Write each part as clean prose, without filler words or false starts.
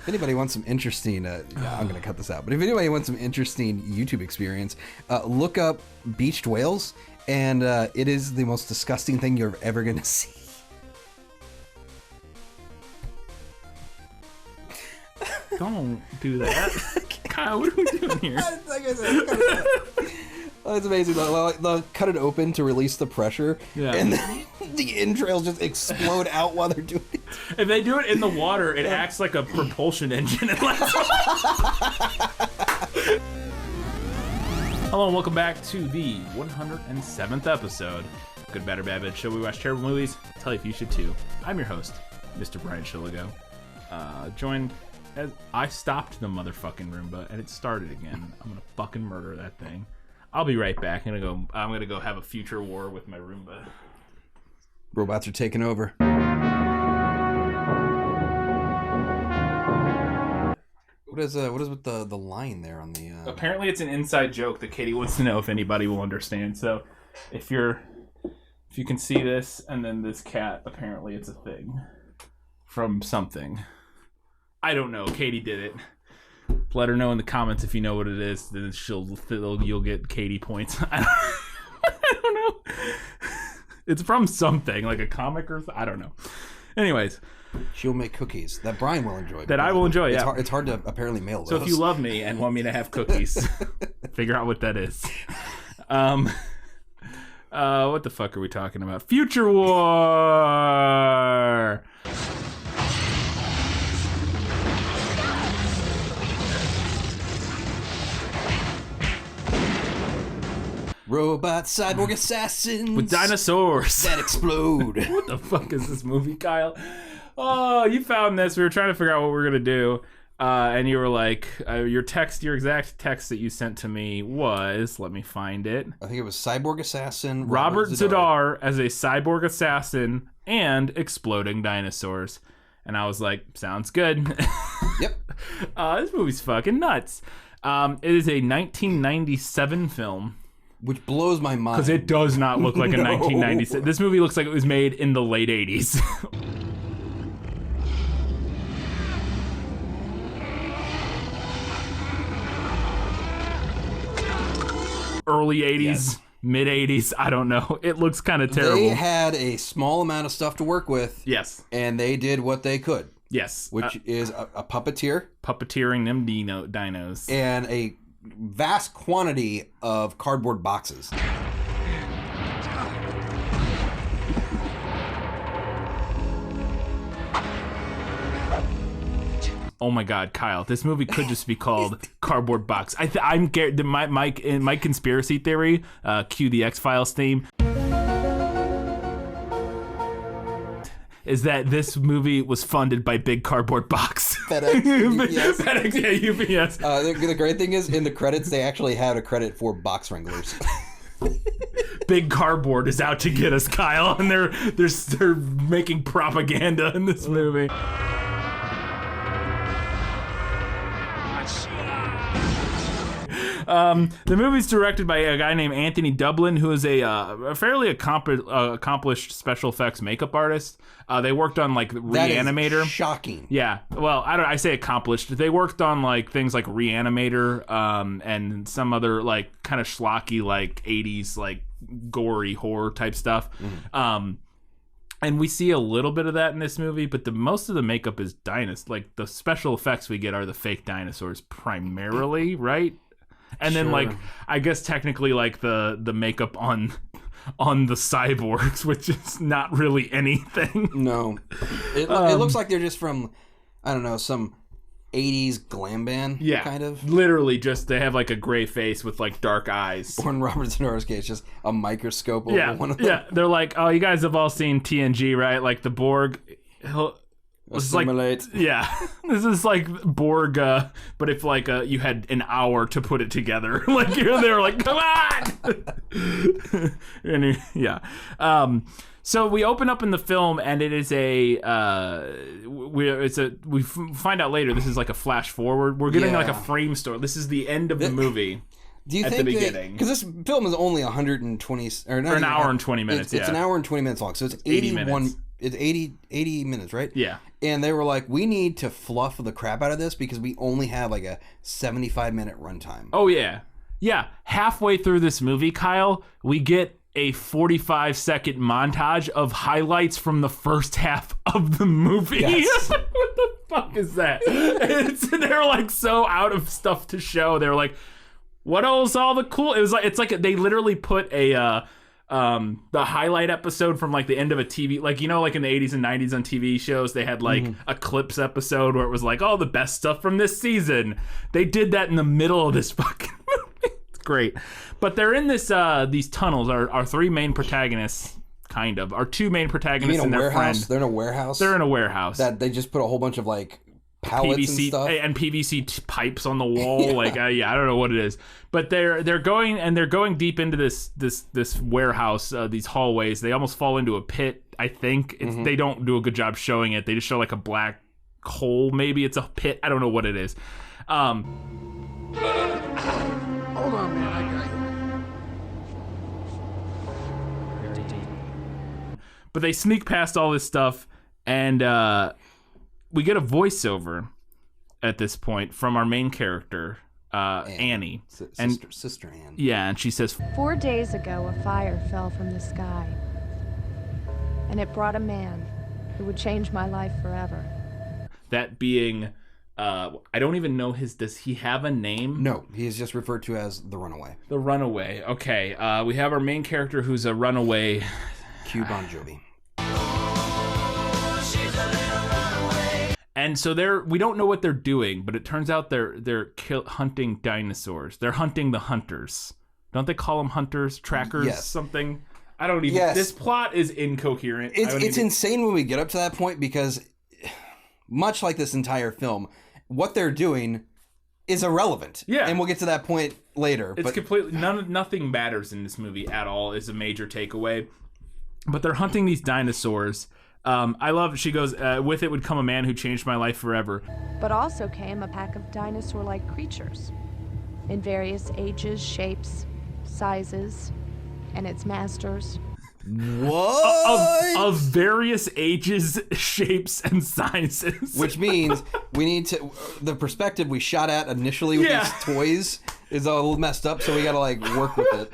If anybody wants some interesting, I'm going to cut this out, but if anybody wants some interesting YouTube experience, look up beached whales, and it is the most disgusting thing you're ever going to see. Don't do that. Kyle, what are we doing here? Like I said, it's amazing. They'll cut it open to release the pressure, and then the entrails just explode out while they're doing it. If they do it in the water, it acts like a propulsion engine. Hello and welcome back to the 107th episode. Good, Bad, or Bad show. We watch terrible movies. Tell you if you should too. I'm your host, Mr. Brian Shilligo. Joined as I stopped the motherfucking Roomba and it started again. I'm gonna fucking murder that thing. I'll be right back. I'm gonna go have a future war with my Roomba. Robots are taking over. What is with the line there on the? Apparently, it's an inside joke that Katie wants to know if anybody will understand. So, if you can see this, and then this cat, apparently it's a thing from something. I don't know. Katie did it. Let her know in the comments if you know what it is. Then you'll get Katie points. I don't know. It's from something like a comic or I don't know. Anyways, she'll make cookies that Brian will enjoy. That I will enjoy. Yeah, it's hard to apparently mail those. So if you love me and want me to have cookies, figure out what that is. What the fuck are we talking about? Future War. Robot cyborg assassins with dinosaurs that explode. What the fuck is this movie, Kyle? Oh, you found this. We were trying to figure out what we were gonna do, and you were like, your exact text that you sent to me was, let me find it. I think it was cyborg assassin Robertz'dar as a cyborg assassin and exploding dinosaurs, and I was like, sounds good. Yep. This movie's fucking nuts. It is a 1997 film. Which blows my mind. Because it does not look like a 1996. This movie looks like it was made in the late 80s. Early 80s, yes. Mid 80s, I don't know. It looks kind of terrible. They had a small amount of stuff to work with. Yes. And they did what they could. Yes. Which is a puppeteer. Puppeteering them dinos. And a vast quantity of cardboard boxes. Oh my God, Kyle! This movie could just be called Cardboard Box. I'm my conspiracy theory. Cue the X-Files theme. Is that this movie was funded by Big Cardboard Box. FedEx, UPS. FedEx, yeah, UPS. The great thing is, in the credits, they actually had a credit for box wranglers. Big Cardboard is out to get us, Kyle, and they're making propaganda in this movie. The movie's directed by a guy named Anthony Dublin, who is a fairly accomplished special effects makeup artist. They worked on like Reanimator. That is shocking. Yeah. Well, I say accomplished. They worked on like things like Reanimator, and some other like kind of schlocky like 80s like gory horror type stuff. Mm. And we see a little bit of that in this movie, but most of the makeup is dinosaurs. Like the special effects we get are the fake dinosaurs primarily, right? And then, like, I guess technically, like the makeup on the cyborgs, which is not really anything. No, it looks like they're just from, I don't know, some 80s glam band. Yeah, kind of. Literally, just they have like a gray face with like dark eyes. Or in Robertz'dar's case, just a microscope over one of them. Yeah, they're like, oh, you guys have all seen TNG, right? Like the Borg. Assimilate. Like, yeah, this is like Borg, but if like you had an hour to put it together, like you're there, like come on. And yeah, so we open up in the film, and it is we find out later this is like a flash forward. We're getting like a frame story. This is the end of the movie. Do you at think the beginning? Because this film is only 120 or an hour and 20 minutes. It's an hour and 20 minutes long, so it's 80 minutes. it's 80 minutes, right? Yeah. And they were like, we need to fluff the crap out of this because we only have like a 75-minute runtime. Oh, yeah. Yeah. Halfway through this movie, Kyle, we get a 45-second montage of highlights from the first half of the movie. Yes. What the fuck is that? They're like so out of stuff to show. They're like, what else? All the cool. It's like they literally put the highlight episode from like the end of a TV, like, you know, like in the 80s and 90s on TV shows, they had like a clips episode where it was like, oh, the best stuff from this season. They did that in the middle of this fucking movie. It's great. But they're in this these tunnels. Our three main protagonists, kind of, our two main protagonists and their friend. They're in a warehouse. They're in a warehouse that they just put a whole bunch of like pallets PVC and stuff and PVC pipes on the wall. Yeah. Like I don't know what it is, but they're going deep into this warehouse, these hallways. They almost fall into a pit. I think they don't do a good job showing it. They just show like a black hole. Maybe it's a pit. I don't know what it is. Hold on, man. I got you. But they sneak past all this stuff, and we get a voiceover at this point from our main character, Annie. Sister Anne. Yeah, and she says, 4 days ago, a fire fell from the sky, and it brought a man who would change my life forever. That being, I don't even know does he have a name? No, he is just referred to as the runaway. The runaway. Okay, we have our main character who's a runaway. Q Bon Jovi. And so we don't know what they're doing, but it turns out they're hunting dinosaurs. They're hunting the hunters. Don't they call them hunters, trackers, yes. something? I don't even. Yes. This plot is incoherent. It's insane when we get up to that point because, much like this entire film, what they're doing is irrelevant. Yeah, and we'll get to that point later. It's completely nothing matters in this movie at all. Is a major takeaway. But they're hunting these dinosaurs. I love, she goes, with it would come a man who changed my life forever. But also came a pack of dinosaur-like creatures in various ages, shapes, sizes, and its masters. What? Of various ages, shapes, and sizes. Which means we need to, the perspective we shot at initially with these toys is all messed up, so we gotta like work with it.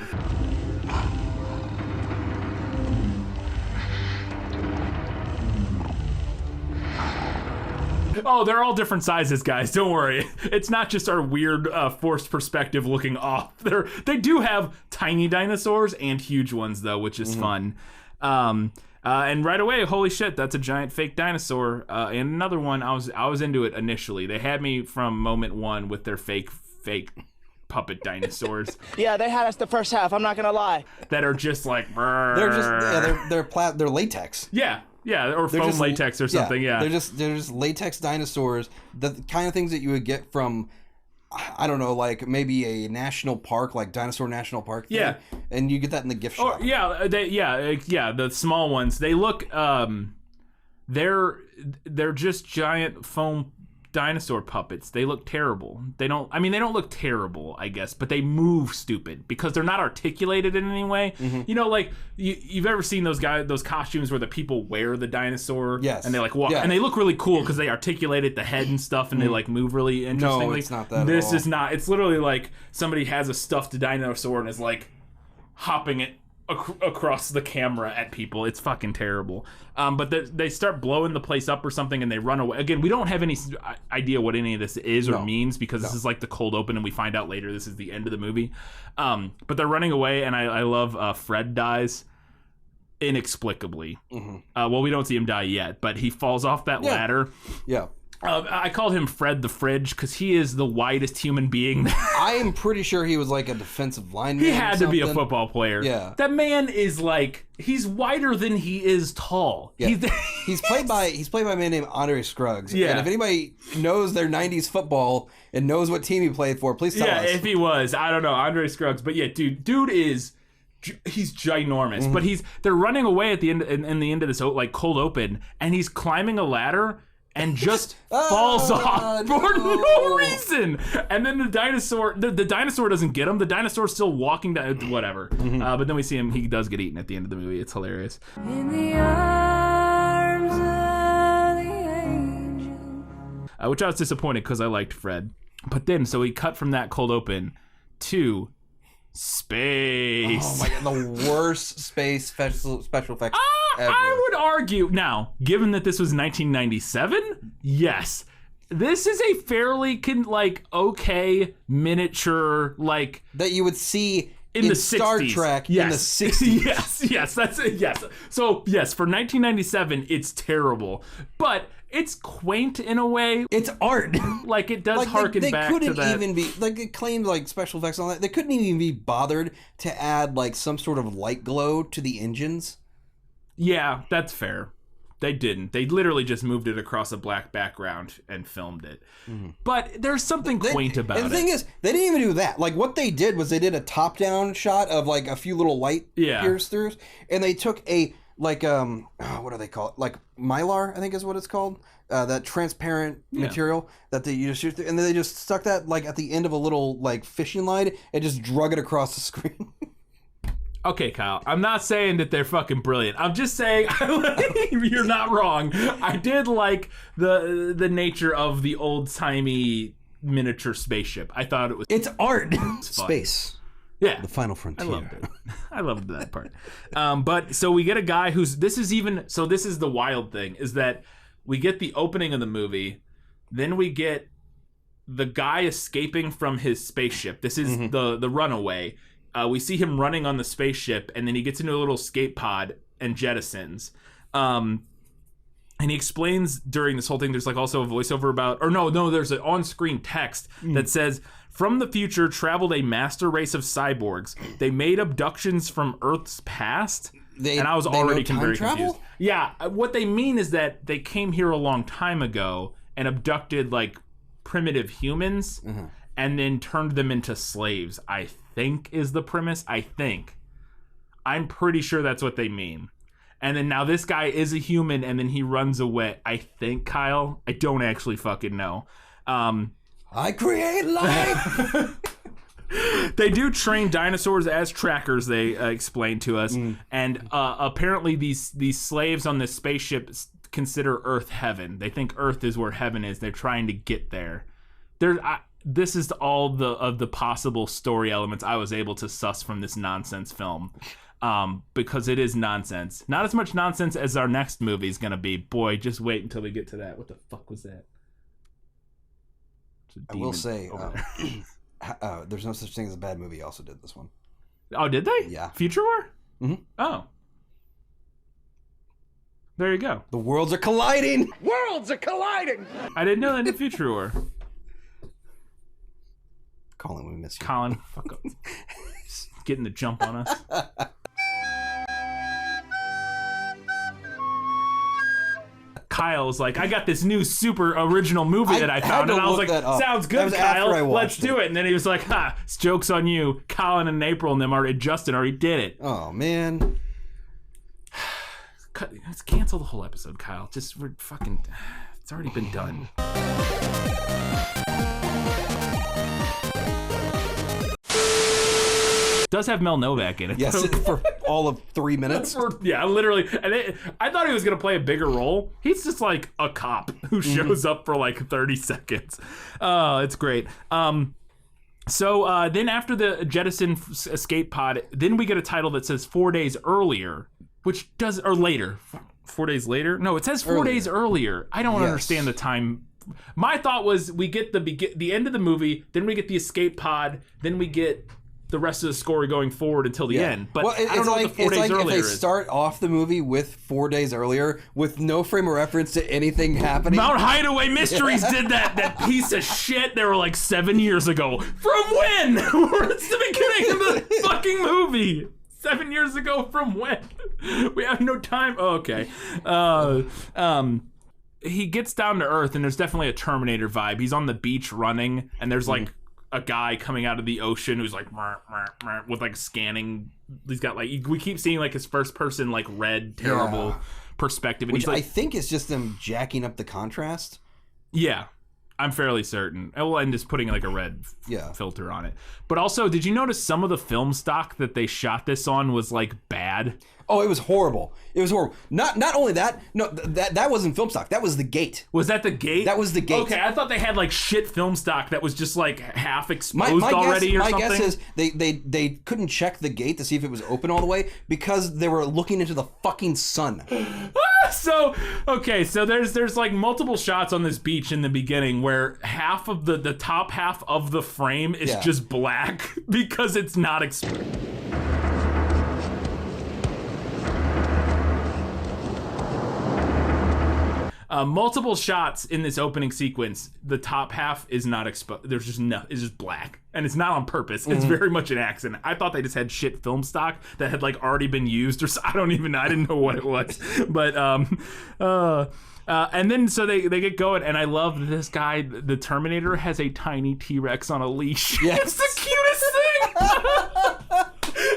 Oh, they're all different sizes, guys. Don't worry. It's not just our weird forced perspective looking off. They do have tiny dinosaurs and huge ones, though, which is fun. And right away, holy shit, that's a giant fake dinosaur. And another one, I was into it initially. They had me from moment one with their fake puppet dinosaurs. Yeah, they had us the first half. I'm not gonna lie. That are just like. They're just they're latex. Yeah, or foam latex or something. Yeah, they're just latex dinosaurs. The kind of things that you would get from, I don't know, like maybe a national park, like Dinosaur National Park. Thing, yeah, and you get that in the gift shop. The small ones. They look, they're just giant foam dinosaur puppets. They look terrible. They don't look terrible, I guess, but they move stupid because they're not articulated in any way. You know, like you've ever seen those costumes where the people wear the dinosaur, yes, and they like walk, and they look really cool because they articulated the head and stuff, and they like move really interestingly. No, it's not that. This is not. It's literally like somebody has a stuffed dinosaur and is like hopping it across the camera at people. It's fucking terrible. But they start blowing the place up or something and they run away. Again, we don't have any idea what any of this is or means because this is like the cold open and we find out later this is the end of the movie. But they're running away and I love Fred dies inexplicably. Well, we don't see him die yet, but he falls off that ladder. Yeah. I called him Fred the Fridge because he is the widest human being. I am pretty sure he was like a defensive lineman. He had to be a football player. Yeah. That man is like, he's wider than he is tall. Yeah. He's played by a man named Andre Scruggs. Yeah. And if anybody knows their 90s football and knows what team he played for, please tell us. Yeah, if he was. I don't know. Andre Scruggs. But yeah, dude is... He's ginormous, but they're running away at the end in the end of this like cold open, and he's climbing a ladder and just falls off for no reason. And then the dinosaur doesn't get him. The dinosaur's still walking down, whatever. But then we see him. He does get eaten at the end of the movie. It's hilarious. In the which I was disappointed because I liked Fred. But then, so we cut from that cold open to space. Oh my god, the worst space special effects ever. I would argue, now, given that this was 1997, yes. This is a fairly, okay miniature, that you would see in the Star 60s. Trek yes. in the 60s. yes, that's it, yes. So, yes, for 1997, it's terrible. But it's quaint in a way. It's art. It does harken back to that. They couldn't even be, it claimed, special effects and all that. They couldn't even be bothered to add, some sort of light glow to the engines. Yeah, that's fair. They didn't. They literally just moved it across a black background and filmed it. Mm-hmm. But there's something quaint about it. And the thing is, they didn't even do that. What they did was they did a top-down shot of, a few little light pierce-throughs, and they took a, what do they call it? Mylar, I think is what it's called. That transparent material that you just shoot through, and then they just stuck that, at the end of a little, fishing line and just drug it across the screen. Okay, Kyle, I'm not saying that they're fucking brilliant. I'm just saying you're not wrong. I did like the nature of the old-timey miniature spaceship. I thought it was... It's art. Space. Yeah. The final frontier. I loved it. I loved that part. But so we get a guy who's... This is the wild thing, is that we get the opening of the movie, then we get the guy escaping from his spaceship. This is the runaway. We see him running on the spaceship, and then he gets into a little escape pod and jettisons. And he explains during this whole thing, there's also a voiceover about, there's an on-screen text that says, from the future traveled a master race of cyborgs. They made abductions from Earth's past. And I was already very confused. Yeah, what they mean is that they came here a long time ago and abducted primitive humans and then turned them into slaves, I think is the premise. I'm pretty sure that's what they mean. And then now this guy is a human and then he runs away. I think, Kyle. I don't actually fucking know. I create life! They do train dinosaurs as trackers, they explain to us. And apparently these slaves on this spaceship consider Earth heaven. They think Earth is where heaven is. They're trying to get there. This is all of the possible story elements I was able to suss from this nonsense film. Because it is nonsense. Not as much nonsense as our next movie is going to be. Boy, just wait until we get to that. What the fuck was that? I will say, There's No Such Thing as a Bad Movie also did this one. Oh, did they? Yeah. Future War? Mm-hmm. Oh. There you go. The worlds are colliding! Worlds are colliding! I didn't know they did Future War. Colin, we miss you. Colin, fuck up. Getting the jump on us. Kyle's like, I got this new super original movie that I found, and I was like, sounds good, Kyle. Let's do it. And then he was like, it's joke's on you. Colin and April and them Justin already did it. Oh man. Let's cancel the whole episode, Kyle. We're fucking. It's already been done. Does have Mel Novak in it. Yes, for all of 3 minutes. Yeah, literally. And I thought he was going to play a bigger role. He's just like a cop who shows up for 30 seconds. Oh, it's great. So then after the jettison escape pod, then we get a title that says 4 days earlier, or later. 4 days later? No, it says 4 days earlier. I don't understand the time. My thought was we get the end of the movie, then we get the escape pod, then we get the rest of the story going forward until the end. But I don't know what the 4 days earlier is. If they start off the movie with 4 days earlier with no frame of reference to anything happening. Mount Hideaway Mysteries did that piece of shit. They were 7 years ago. From when? It's the beginning of the fucking movie. 7 years ago from when? We have no time. Oh, okay. He gets down to Earth and there's definitely a Terminator vibe. He's on the beach running and there's a guy coming out of the ocean who's with scanning. He's got we keep seeing his first person red terrible perspective, and which I think is just them jacking up the contrast. Yeah, I'm fairly certain. And just putting like a red filter on it. But also, did you notice some of the film stock that they shot this on was like bad? Oh, it was horrible. It was horrible. Not only that, no, that wasn't film stock. That was the gate. Was that the gate? That was the gate. Okay, I thought they had like shit film stock that was just like half exposed already or something. My guess is they couldn't check the gate to see if it was open all the way because they were looking into the fucking sun. So there's like multiple shots on this beach in the beginning where half of the top half of the frame is just black because it's not exposed. Multiple shots in this opening sequence. The top half is not exposed. There's just it's just black, and it's not on purpose. It's very much an accident. I thought they just had shit film stock that had like already been used, or I didn't know what it was. But and then so they get going, and I love this guy. The Terminator has a tiny T-Rex on a leash. Yes. It's the cutest thing.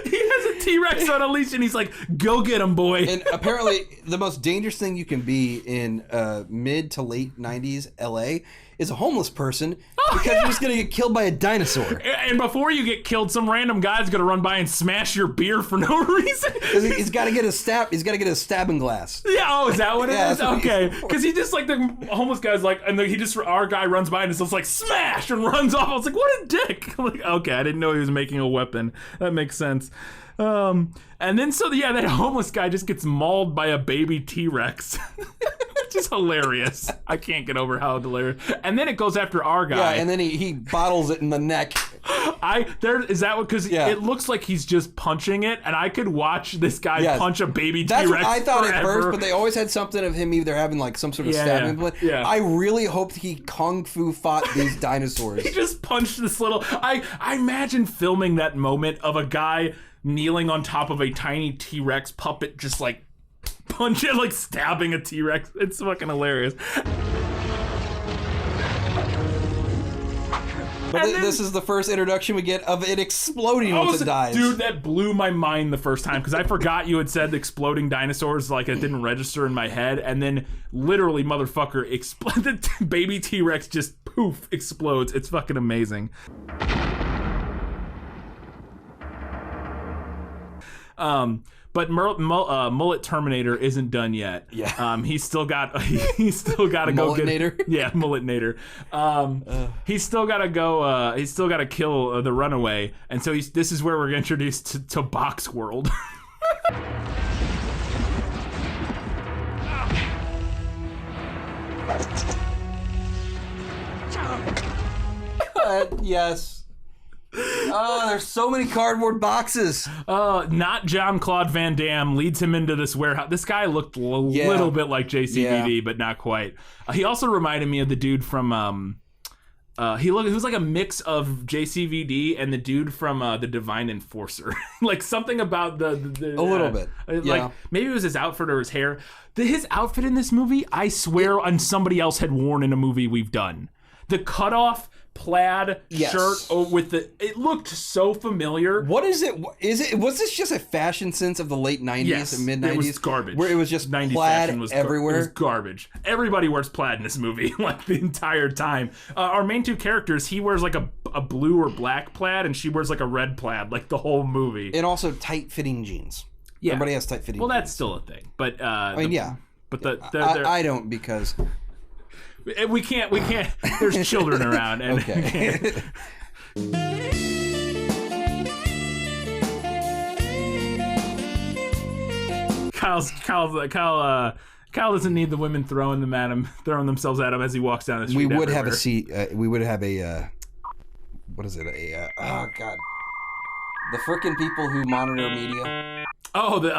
He has a T-Rex on a leash, and he's like, "Go get him, boy." And apparently, the most dangerous thing you can be in mid to late '90s LA is a homeless person because you're just gonna get killed by a dinosaur. And before you get killed, some random guy's gonna run by and smash your beer for no reason. He's got to get a stab. He's got to get a stabbing glass. Yeah. Oh, is that what it is? Okay. Because he just like the homeless guy's like, and our guy runs by and it's just like smash and runs off. I was like, what a dick. I'm like, okay, I didn't know he was making a weapon. That makes sense. And then that homeless guy just gets mauled by a baby T-Rex. Which is hilarious. I can't get over how hilarious. And then it goes after our guy. Yeah, and then he bottles it in the neck. Because it looks like he's just punching it, and I could watch this guy punch a baby T-Rex. That's what I thought forever. At first, but they always had something of him either having like some sort of stabbing. Yeah. I really hoped he kung fu fought these dinosaurs. He just punched this little. I imagine filming that moment of a guy kneeling on top of a tiny T-Rex puppet, just like punch it, like stabbing a T-Rex. It's fucking hilarious. But this is the first introduction we get of it exploding once it dies. Dude, that blew my mind the first time because I forgot you had said exploding dinosaurs, like it didn't register in my head, and then literally, motherfucker, the baby T-Rex just poof explodes. It's fucking amazing. But Mullet Terminator isn't done yet. Yeah. He's still got to go get. Yeah, Mulletnator. He's still got to go. He's still got to kill the runaway, and so this is where we're introduced to Box World. Yes. Oh, there's so many cardboard boxes. Not Jean-Claude Van Damme leads him into this warehouse. This guy looked a little bit like JCVD, but not quite. He also reminded me of the dude from he was like a mix of JCVD and the dude from the Divine Enforcer. Like something about the a little bit. Like maybe it was his outfit or his hair. His outfit in this movie, I swear, on somebody else had worn in a movie we've done. The cutoff plaid shirt with it looked so familiar. What is it? Was this just a fashion sense of the late 90s and mid 90s? It was garbage. Where it was just 90s plaid was everywhere. It was garbage. Everybody wears plaid in this movie, like the entire time. Our main two characters, he wears like a blue or black plaid, and she wears like a red plaid, like the whole movie. And also tight-fitting jeans. Yeah. Everybody has tight-fitting jeans. Well, that's still a thing. But But I don't because... We can't. There's children around. And okay. Kyle doesn't need the women throwing themselves at him as he walks down the street. We would have a seat. We would have a. What is it? Oh God. The frickin' people who monitor media. Oh, the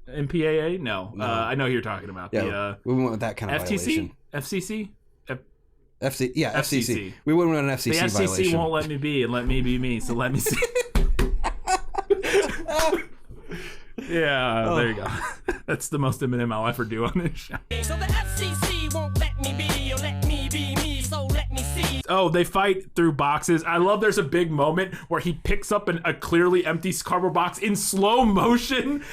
MPAA? No. I know who you're talking about. Yeah, we went with that kind of FTC? violation. FCC? FCC. We wouldn't want an FCC violation. The FCC won't let me be and let me be me, so let me see. Yeah, there you go. That's the most Eminem I'll ever do on this show. So the FCC won't let me be or let me be me, so let me see. Oh, they fight through boxes. I love there's a big moment where he picks up a clearly empty cardboard box in slow motion,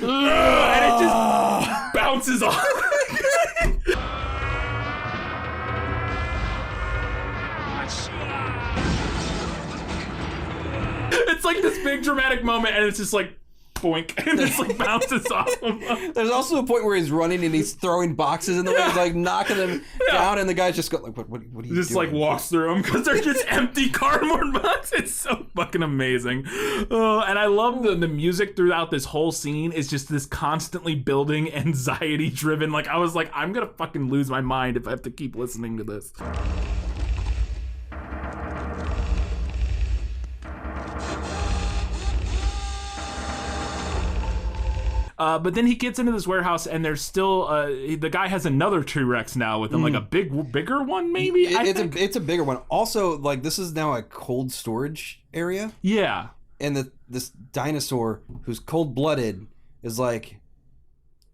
and it just bounces off. like this big dramatic moment, and it's just like boink, and it's like bounces off him. There's also a point where he's running and he's throwing boxes in the way, he's like knocking them down, and the guy's just go like, what are you doing? Just like walks through them because they're just empty cardboard boxes. It's so fucking amazing. And I love the music throughout this whole scene is just this constantly building anxiety driven. Like I was like, I'm gonna fucking lose my mind if I have to keep listening to this. But then he gets into this warehouse, and there's still the guy has another T-Rex now with him, like a bigger one, maybe. It's a bigger one. Also, like this is now a cold storage area. Yeah, and this dinosaur who's cold-blooded is like,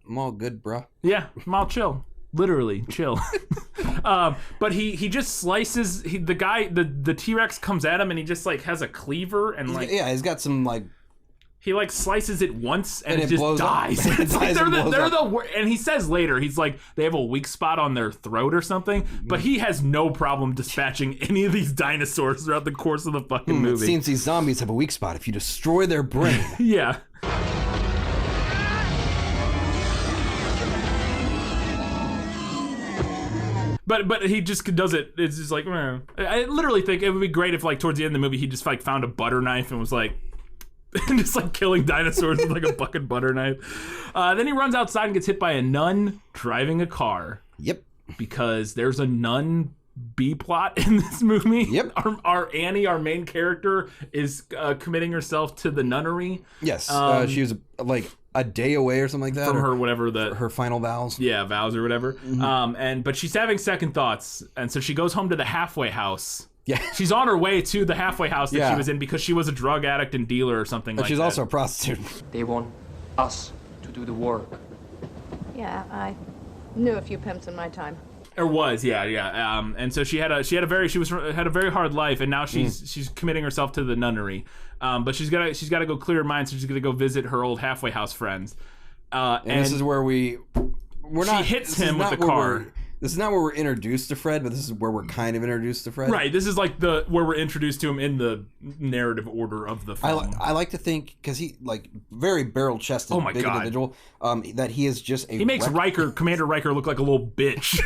I'm all good, bro. Yeah, I'm all chill. Literally chill. But he just slices the T-Rex comes at him, and he just like has a cleaver and he's got some like. He like slices it once and it just dies. And he says later, he's like, they have a weak spot on their throat or something, but he has no problem dispatching any of these dinosaurs throughout the course of the fucking movie. It seems these zombies have a weak spot if you destroy their brain. Yeah. But he just does it. It's just like, I literally think it would be great if like towards the end of the movie, he just like found a butter knife and was like, just like killing dinosaurs with like a fucking butter knife. Then he runs outside and gets hit by a nun driving a car. Yep. Because there's a nun B plot in this movie. Yep. Our Annie, our main character, is committing herself to the nunnery. Yes. She was like a day away or something like that. From her final vows. Yeah, vows or whatever. Mm-hmm. But she's having second thoughts, and so she goes home to the halfway house. Yeah. She's on her way to the halfway house that she was in because she was a drug addict and dealer or something like that. She's also a prostitute. They want us to do the work. Yeah, I knew a few pimps in my time. Or was, yeah. And so she had a very hard life, and now she's committing herself to the nunnery. But she's got to go clear her mind, so she's gonna go visit her old halfway house friends. And this is where she hits him with the car. This is not where we're introduced to Fred, but this is where we're kind of introduced to Fred. Right. This is like where we're introduced to him in the narrative order of the film. I like to think, because he like very barrel-chested, big individual, that he is just a. He makes Commander Riker look like a little bitch.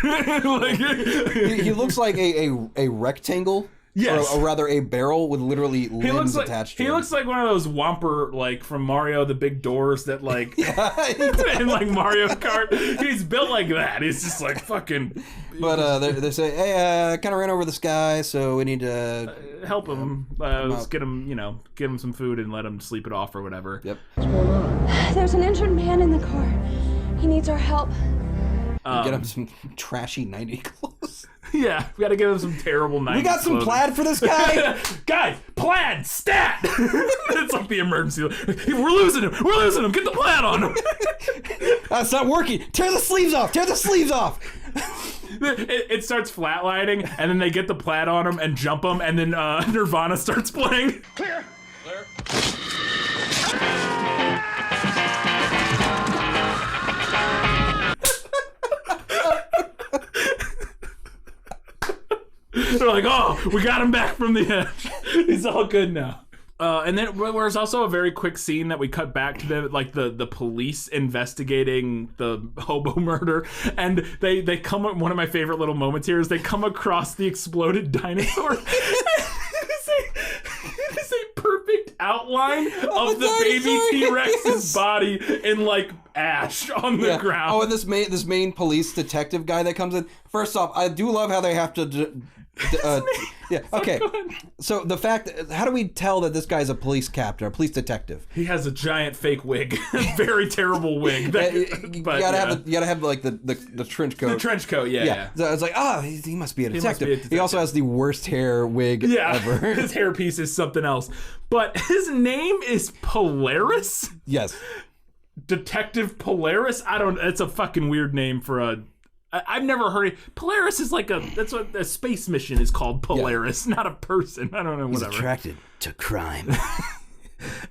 He looks like a rectangle. Yes. Or rather a barrel with literally limbs attached to him. He looks like one of those Whomper, like from Mario, the big doors that like in like Mario Kart. He's built like that. He's just like fucking. But they say, hey, I kind of ran over this guy, so we need to help him. Let's get him, get him some food and let him sleep it off or whatever. Yep. What's going on? There's an injured man in the car. He needs our help. Get him some trashy 90 clothes. Yeah, we got to give him some terrible 90s. We got some plaid for this guy? Guys, plaid, stat! It's like the emergency. We're losing him. Get the plaid on him. That's not working. Tear the sleeves off. It starts flatlining, and then they get the plaid on him and jump him, and then Nirvana starts playing. Clear. They're like, oh, we got him back from the edge. He's all good now. And then there's also a very quick scene that we cut back to the police investigating the hobo murder, and they come. One of my favorite little moments here is they come across the exploded dinosaur. It's a perfect outline of the baby T-Rex's body in like ash on the ground. Oh, and this main police detective guy that comes in. First off, I do love how they have to. Yeah. Okay. So the fact, how do we tell that this guy's a police captain, a police detective? He has a giant fake wig, very terrible wig. You gotta have like the trench coat. The trench coat, yeah. So it's like, he must be a detective. He also has the worst hair wig ever. His hairpiece is something else. But his name is Polaris. Yes. Detective Polaris. It's a fucking weird name for a. I've never heard it. Polaris is like that's what a space mission is called. Polaris, not a person. I don't know. Whatever. He's attracted to crime.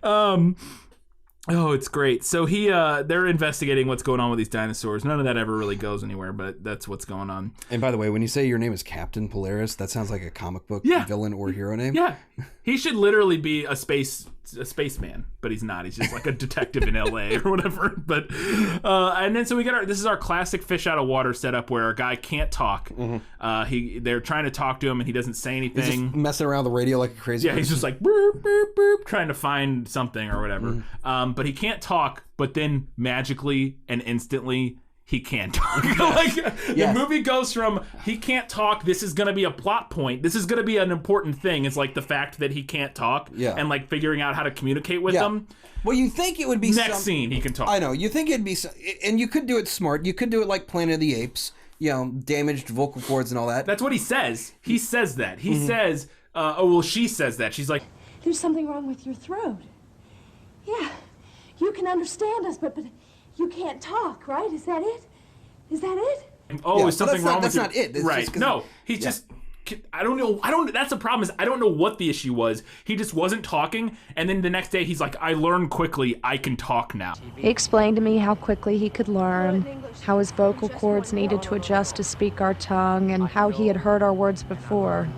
Oh, it's great. So they're investigating what's going on with these dinosaurs. None of that ever really goes anywhere, but that's what's going on. And by the way, when you say your name is Captain Polaris, that sounds like a comic book villain or hero name. Yeah. He should literally be a space a spaceman, but he's not. He's just like a detective in LA or whatever. But and then so we get this is our classic fish out of water setup where a guy can't talk. They're trying to talk to him and he doesn't say anything. He's just messing around the radio like a crazy person. He's just like boop, boop, boop, trying to find something or whatever. But he can't talk, but then magically and instantly he can talk. The movie goes from he can't talk, this is going to be a plot point, this is going to be an important thing. It's like the fact that he can't talk and like figuring out how to communicate with them. Well, you think it would be next scene he can talk. I know. You think it'd be, and you could do it smart. You could do it like Planet of the Apes, damaged vocal cords and all that. That's what he says. He says that. He says, she says that. She's like, there's something wrong with your throat. Yeah, you can understand us, but you can't talk, right? Is that it? Is that it? Is something wrong with you? That's not it. It's right. No, he's just... I don't know. That's the problem is I don't know what the issue was. He just wasn't talking, and then the next day he's like, I learned quickly. I can talk now. He explained to me how quickly he could learn, how his vocal cords needed to adjust to speak our tongue, and how he had heard our words before.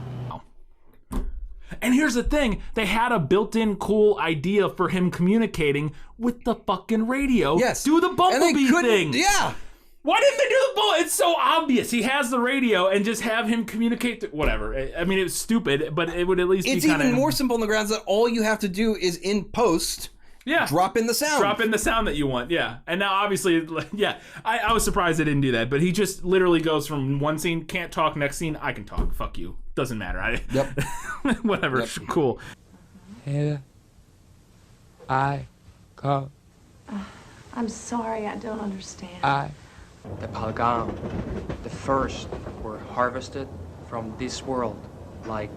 And here's the thing, they had a built-in cool idea for him communicating with the fucking radio. Yes. Do the Bumblebee thing. Yeah. Why didn't they do the Bumblebee? It's so obvious. He has the radio and just have him communicate whatever. I mean, it's stupid, but it would at least be kind of... It's even more simple in the grounds that all you have to do is in post... drop in the sound. Drop in the sound that you want, And now, obviously, I was surprised they didn't do that, but he just literally goes from one scene, can't talk, next scene, I can talk. Fuck you. Doesn't matter. Whatever. Yep. Cool. Here I go. I'm sorry, I don't understand. The Palgam, the first, were harvested from this world, like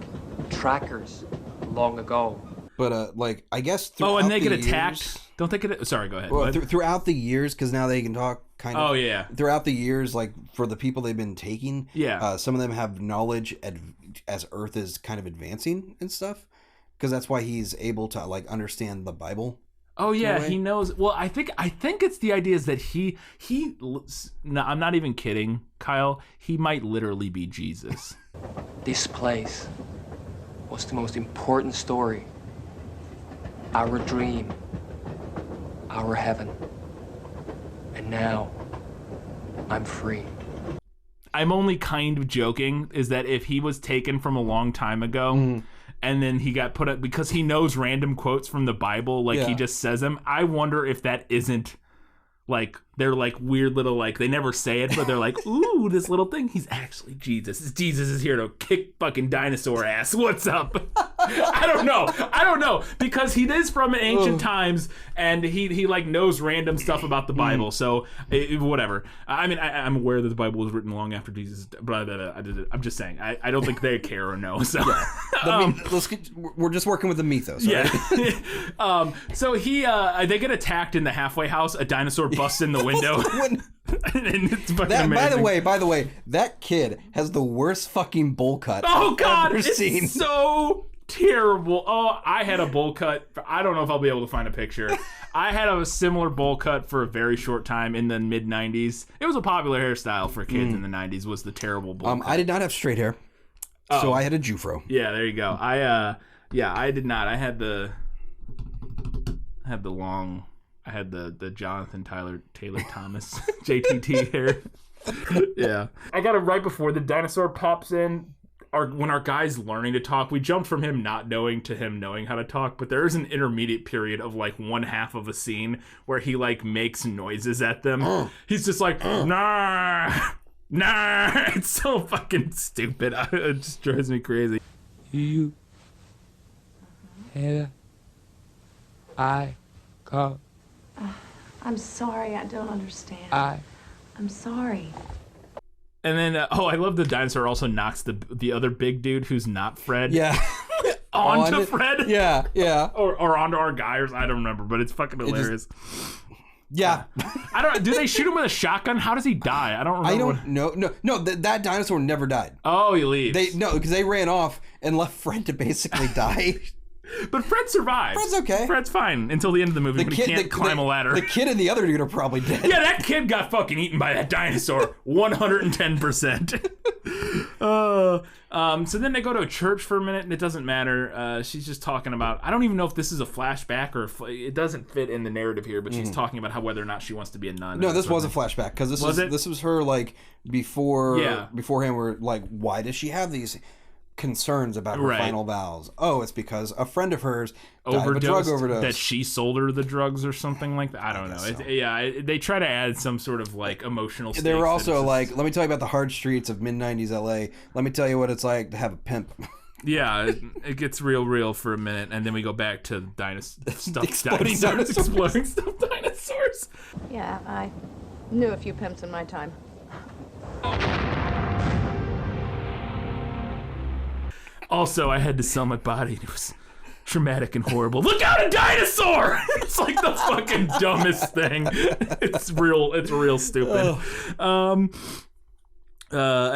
trackers long ago. But I guess throughout and they get years, attacked. Don't they get? Sorry, go ahead. Well, throughout the years, because now they can talk. Kind of. Oh yeah. Throughout the years, like for the people they've been taking, some of them have knowledge as Earth is kind of advancing and stuff, because that's why he's able to like understand the Bible. Oh yeah, he knows. Well, I think it's the idea is that he. No, I'm not even kidding, Kyle. He might literally be Jesus. This place was the most important story. Our dream, our heaven, and now I'm free. I'm only kind of joking, is that if he was taken from a long time ago, and then he got put up, because he knows random quotes from the Bible, he just says them, I wonder if that isn't, they're weird little, they never say it, but they're like, ooh, this little thing, he's actually Jesus. Jesus is here to kick fucking dinosaur ass. What's up? I don't know, because he is from ancient times, and he knows random stuff about the Bible, so whatever. I mean, I'm aware that the Bible was written long after Jesus, but I'm just saying, I don't think they care or know, so. We're just working with the mythos, right? So they get attacked in the halfway house, a dinosaur busts in the window. And it's fucking amazing. By the way, that kid has the worst fucking bowl cut I've ever seen. It's so terrible. Oh, I had a bowl cut. I don't know if I'll be able to find a picture. I had a similar bowl cut for a very short time in the mid 90s. It was a popular hairstyle for kids in the 90s, was the terrible bowl cut. I did not have straight hair, so I had a Jufro. Yeah, there you go. I did not. I had the long... I had the Jonathan Taylor Thomas JTT hair. Yeah. I got it right before the dinosaur pops in. When our guy's learning to talk, we jumped from him not knowing to him knowing how to talk, but there is an intermediate period of one half of a scene where he makes noises at them. He's just like, nah. It's so fucking stupid. It just drives me crazy. You here I go. I'm sorry, I don't understand. I'm sorry. And then, I love the dinosaur also knocks the other big dude who's not Fred. Yeah. onto Fred. Yeah. Or onto our guy, or I don't remember, but it's fucking hilarious. Yeah. Do they shoot him with a shotgun? How does he die? I don't remember. I don't know. No, that dinosaur never died. Oh, he leaves. Because they ran off and left Fred to basically die. But Fred survives. Fred's okay. Fred's fine until the end of the movie when he can't climb a ladder. The kid and the other dude are probably dead. Yeah, that kid got fucking eaten by that dinosaur. 110%. So then they go to a church for a minute, and it doesn't matter. She's just talking about, I don't even know if this is a flashback or if it doesn't fit in the narrative here, but she's talking about whether or not she wants to be a nun. No, this was a flashback because this was her like beforehand. Where like, why does she have these concerns about her final vows? Oh, it's because a friend of hers died of a drug overdose. That she sold her the drugs or something like that. I don't know. So. They try to add some sort of like emotional stakes. They were also like, let me tell you about the hard streets of mid-90s LA. Let me tell you what it's like to have a pimp. Yeah, it gets real for a minute, and then we go back to exploding stuffed dinosaurs. Yeah, I knew a few pimps in my time. Also, I had to sell my body. It was traumatic and horrible. Look out, a dinosaur! It's like the fucking dumbest thing. It's real stupid. And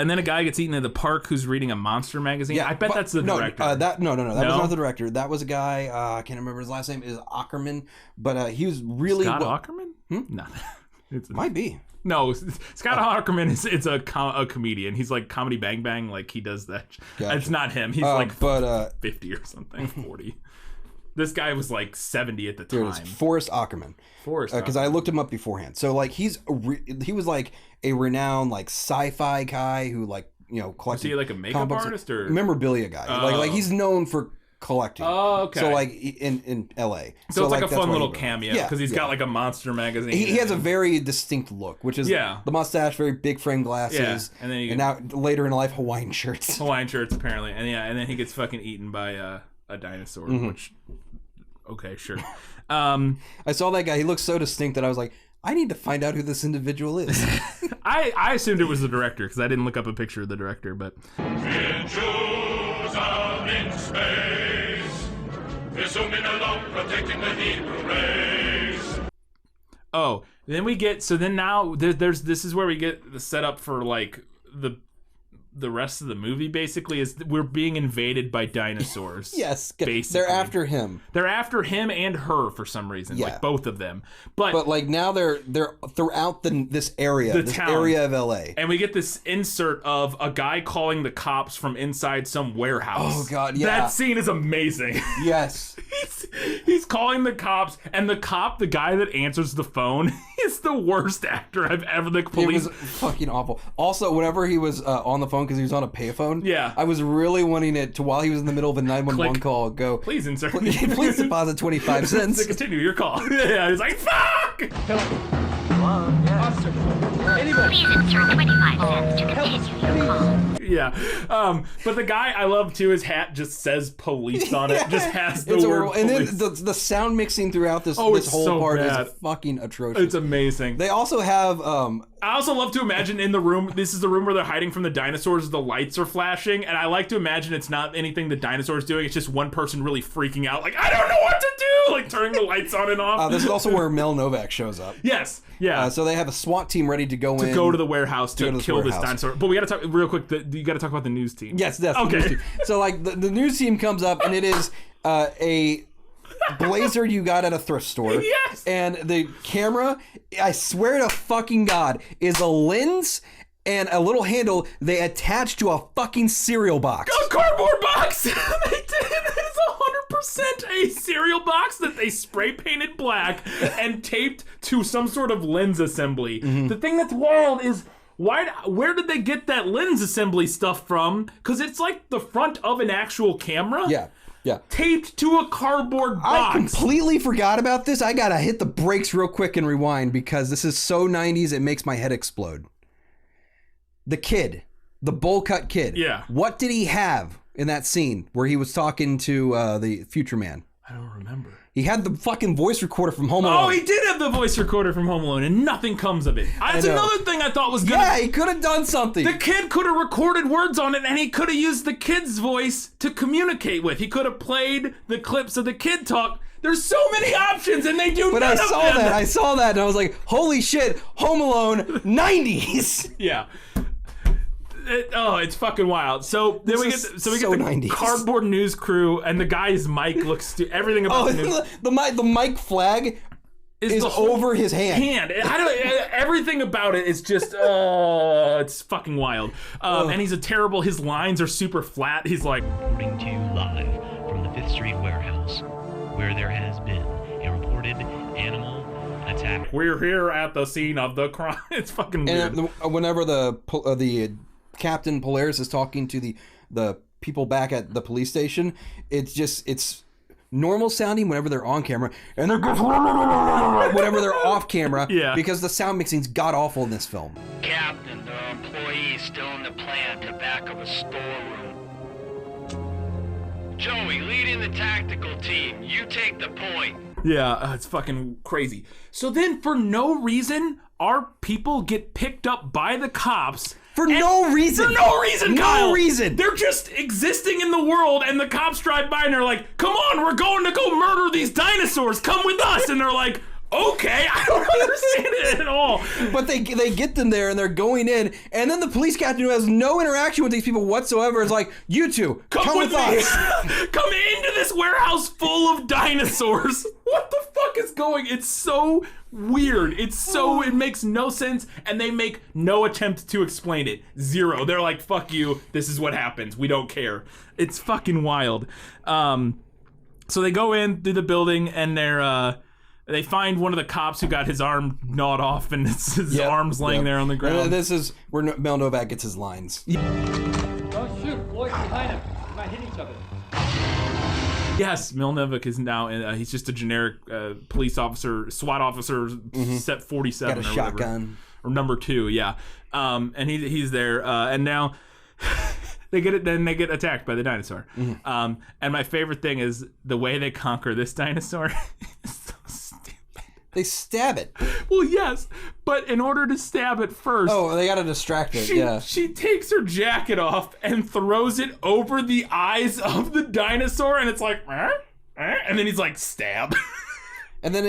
then a guy gets eaten at the park who's reading a monster magazine. Yeah, I bet that's the director. That was not the director. That was a guy, I can't remember his last name, is Ackerman, but he was really... Scott Ackerman? No. Might be. No, Scott Ackerman is a comedian. He's like Comedy Bang Bang, like he does that. Gotcha. It's not him. He's 50 or something, 40. This guy was like 70 at the time. It's Forrest Ackerman. Because I looked him up beforehand. So like he was like a renowned like sci-fi guy who like collected. Was he like a makeup artist or memorabilia guy? Like he's known for collecting. Oh, okay. So like in LA. So it's like a fun little cameo because he's got like a monster magazine. He has a very distinct look, which is the mustache, very big frame glasses, and now later in life Hawaiian shirts. Hawaiian shirts apparently, and then he gets fucking eaten by a dinosaur, which okay, sure. I saw that guy. He looked so distinct that I was like, I need to find out who this individual is. I assumed it was the director because I didn't look up a picture of the director, but. Zooming along, protecting the Hebrew race. Oh, then we get now this is where we get the setup for like the rest of the movie. Basically, is we're being invaded by dinosaurs. Yes, basically they're after him. They're after him and her for some reason. Like both of them. But like now they're throughout this area, town, area of LA, and we get this insert of a guy calling the cops from inside some warehouse. Oh god, yeah, that scene is amazing. Yes. He's calling the cops, and the guy that answers the phone, is the worst actor I've ever. The police. It was fucking awful. Also, whenever he was on the phone, because he was on a payphone, I was really wanting it to, while he was in the middle of a 911 call, go, please insert. Please deposit 25 cents to continue your call. Yeah, he's like, fuck. Hello, yes. Anybody? Please insert 25 cents to continue your call. Yeah, but the guy I love too, his hat just says police on it. Just has the word police. And then the sound mixing throughout this whole part is fucking atrocious. It's amazing. They also have I also love to imagine in the room, this is the room where they're hiding from the dinosaurs, the lights are flashing, and I like to imagine it's not anything the dinosaur's doing, it's just one person really freaking out, like, I don't know what to do, like turning the lights on and off. This is also where Mel Novak shows up. Yes, yeah. So they have a SWAT team ready to go to the warehouse to kill this dinosaur. But we gotta talk real quick, you gotta talk about the news team. Yes, that's okay. The news team. So like the news team comes up, and it is a blazer you got at a thrift store. Yes. And the camera, I swear to fucking God, is a lens and a little handle they attach to a fucking cereal box. A cardboard box! They did. It's 100% a cereal box that they spray painted black and taped to some sort of lens assembly. Mm-hmm. The thing that's wild is, where did they get that lens assembly stuff from? Because it's like the front of an actual camera. Yeah. Yeah. Taped to a cardboard box. I completely forgot about this. I gotta hit the brakes real quick and rewind because this is so 90s it makes my head explode. The kid, the bowl cut kid. Yeah. What did he have in that scene where he was talking to the future man? I don't remember. He had the fucking voice recorder from Home Alone. Oh, he did have the voice recorder from Home Alone, and nothing comes of it. That's another thing I thought was good. Yeah, he could have done something. The kid could have recorded words on it, and he could have used the kid's voice to communicate with. He could have played the clips of the kid talk. There's so many options, and they do none of them. But I saw that, and I was like, holy shit, Home Alone, 90s. Yeah. It's fucking wild. So then we get the 90s. cardboard news crew, and the guy's mic looks everything about the news. The mic flag is over his hand. Everything about it is just it's fucking wild. And he's his lines are super flat. He's like, reporting to you live from the 5th Street warehouse, where there has been a reported animal attack. We're here at the scene of the crime. It's fucking weird. And whenever the Captain Polaris is talking to the people back at the police station, it's normal sounding whenever they're on camera, and they're whenever they're off camera, because the sound mixing's god awful in this film. Captain, there are employees still in the plant at the back of a storeroom. Joey, leading the tactical team, you take the point. Yeah, it's fucking crazy. So then, for no reason, our people get picked up by the cops. For no reason, Kyle. No reason. They're just existing in the world, and the cops drive by and they're like, come on, we're going to go murder these dinosaurs. Come with us. And they're like, okay, I don't understand it at all. But they get them there, and they're going in, and then the police captain, who has no interaction with these people whatsoever, is like, you two, come with us. Come into this warehouse full of dinosaurs. What the fuck is going? It's so weird. It makes no sense, and they make no attempt to explain it. Zero. They're like, fuck you. This is what happens. We don't care. It's fucking wild. So they go in through the building, and they find one of the cops who got his arm gnawed off, and his arm's laying there on the ground. And this is where Mel Novak gets his lines. Don't shoot, boys behind him. We might hit each other. Yes, Mel Novak is now, he's just a generic police officer, SWAT officer, set 47 got a or shotgun. Whatever. Or number 2, yeah. And he's there, and now they get attacked by the dinosaur. And my favorite thing is the way they conquer this dinosaur. They stab it. Well, yes, but in order to stab it first... Oh, they gotta distract it, She takes her jacket off and throws it over the eyes of the dinosaur, and it's like... And then he's like, stab. And then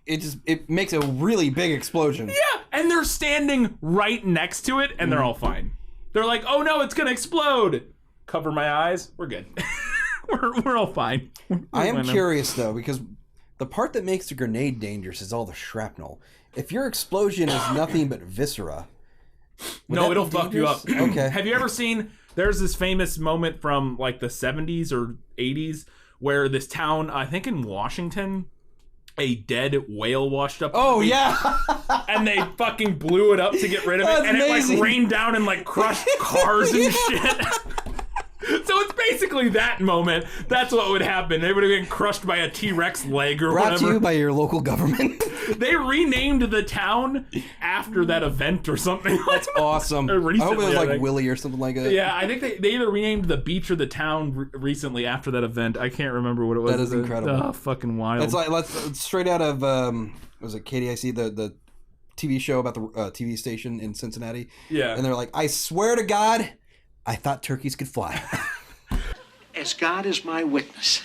it makes a really big explosion. Yeah, and they're standing right next to it, and they're all fine. They're like, oh no, it's gonna explode. Cover my eyes, we're good. we're all fine. I am curious, though, because... the part that makes the grenade dangerous is all the shrapnel. If your explosion is nothing but viscera... No, it'll fuck you up. Okay. Have you ever seen... There's this famous moment from like the 70s or 80s where this town, I think in Washington, a dead whale washed up. Oh, yeah. And they fucking blew it up to get rid of it. That's and amazing. It like rained down and like crushed cars and shit. So it's basically that moment. That's what would happen. They would have been crushed by a T-Rex leg or whatever. Brought to you by your local government. They renamed the town after that event or something. That's awesome. Recently, I hope it was like Willie or something like that. Yeah, I think they either renamed the beach or the town recently after that event. I can't remember what it was. That is incredible. Oh, fucking wild. It's like it's straight out of was it KDIC, the TV show about the TV station in Cincinnati? Yeah. And they're like, I swear to God, I thought turkeys could fly. As God is my witness,